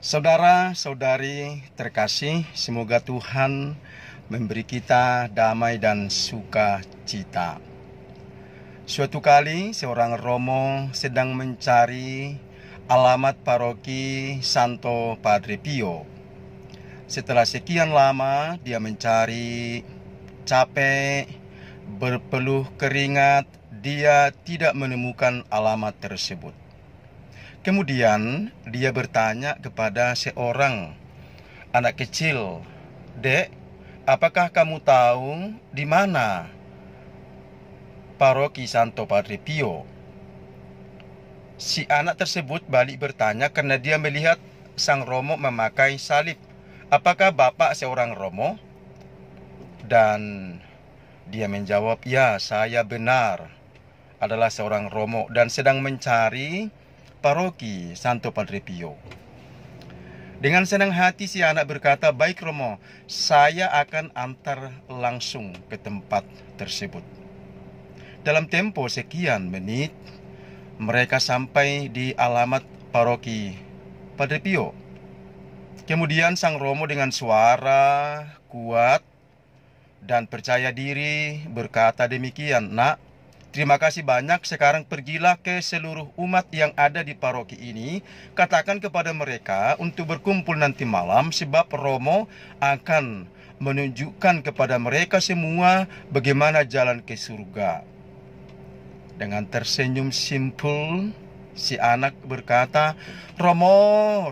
Saudara-saudari terkasih, semoga Tuhan memberi kita damai dan sukacita. Suatu kali seorang romo sedang mencari alamat paroki Santo Padre Pio. Setelah sekian lama dia mencari, capek, berpeluh keringat, dia tidak menemukan alamat tersebut. Kemudian dia bertanya kepada seorang anak kecil, "Dek, apakah kamu tahu di mana paroki Santo Padre Pio?" Si anak tersebut balik bertanya karena dia melihat sang romo memakai salib. "Apakah bapak seorang romo?" Dan dia menjawab, "Ya, saya benar adalah seorang romo dan sedang mencari paroki Santo Padre Pio." Dengan senang hati si anak berkata, "Baik Romo, saya akan antar langsung ke tempat tersebut." Dalam tempo sekian menit, mereka sampai di alamat paroki Padre Pio. Kemudian sang Romo dengan suara kuat dan percaya diri berkata demikian, "Nak, terima kasih banyak. Sekarang pergilah ke seluruh umat yang ada di paroki ini. Katakan kepada mereka untuk berkumpul nanti malam, sebab Romo akan menunjukkan kepada mereka semua bagaimana jalan ke surga." Dengan tersenyum simpul, si anak berkata, Romo,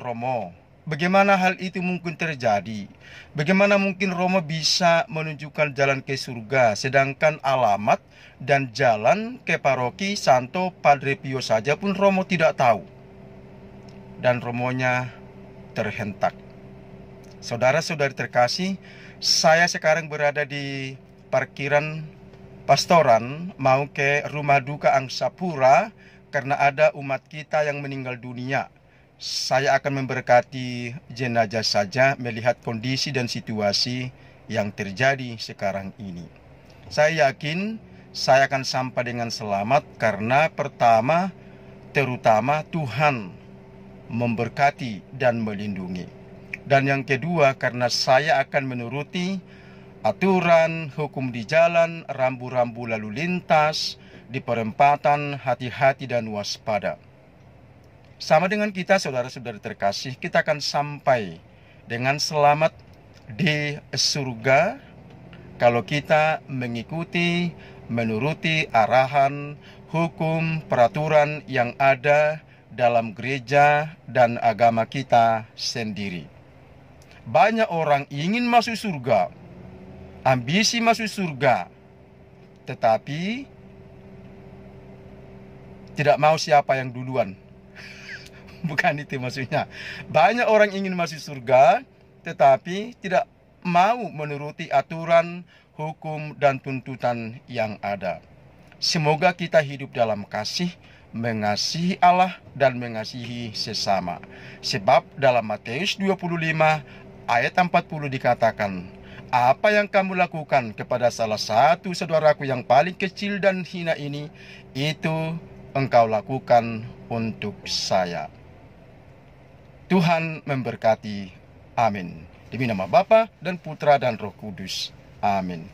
bagaimana hal itu mungkin terjadi? Bagaimana mungkin Romo bisa menunjukkan jalan ke surga, sedangkan alamat dan jalan ke paroki Santo Padre Pio saja pun Romo tidak tahu?" Dan romonya terhentak. Saudara-saudari terkasih, saya sekarang berada di parkiran pastoran mau ke rumah duka Angsa Pura karena ada umat kita yang meninggal dunia. Saya akan memberkati jenazah saja melihat kondisi dan situasi yang terjadi sekarang ini. Saya yakin saya akan sampai dengan selamat karena pertama, terutama Tuhan memberkati dan melindungi. Dan yang kedua, karena saya akan menuruti aturan hukum di jalan, rambu-rambu lalu lintas, di perempatan, hati-hati dan waspada. Sama dengan kita, saudara-saudari terkasih, kita akan sampai dengan selamat di surga kalau kita mengikuti, menuruti arahan, hukum, peraturan yang ada dalam gereja dan agama kita sendiri. Banyak orang ingin masuk surga, ambisi masuk surga, tetapi tidak mau siapa yang duluan. Bukan itu maksudnya. Banyak orang ingin masuk surga, tetapi tidak mau menuruti aturan, hukum, dan tuntutan yang ada. Semoga kita hidup dalam kasih, mengasihi Allah, dan mengasihi sesama. Sebab dalam Matius 25 ayat 40 dikatakan, "Apa yang kamu lakukan kepada salah satu saudaraku yang paling kecil dan hina ini, itu engkau lakukan untuk saya." Tuhan memberkati. Amin. Demi nama Bapa dan Putra dan Roh Kudus. Amin.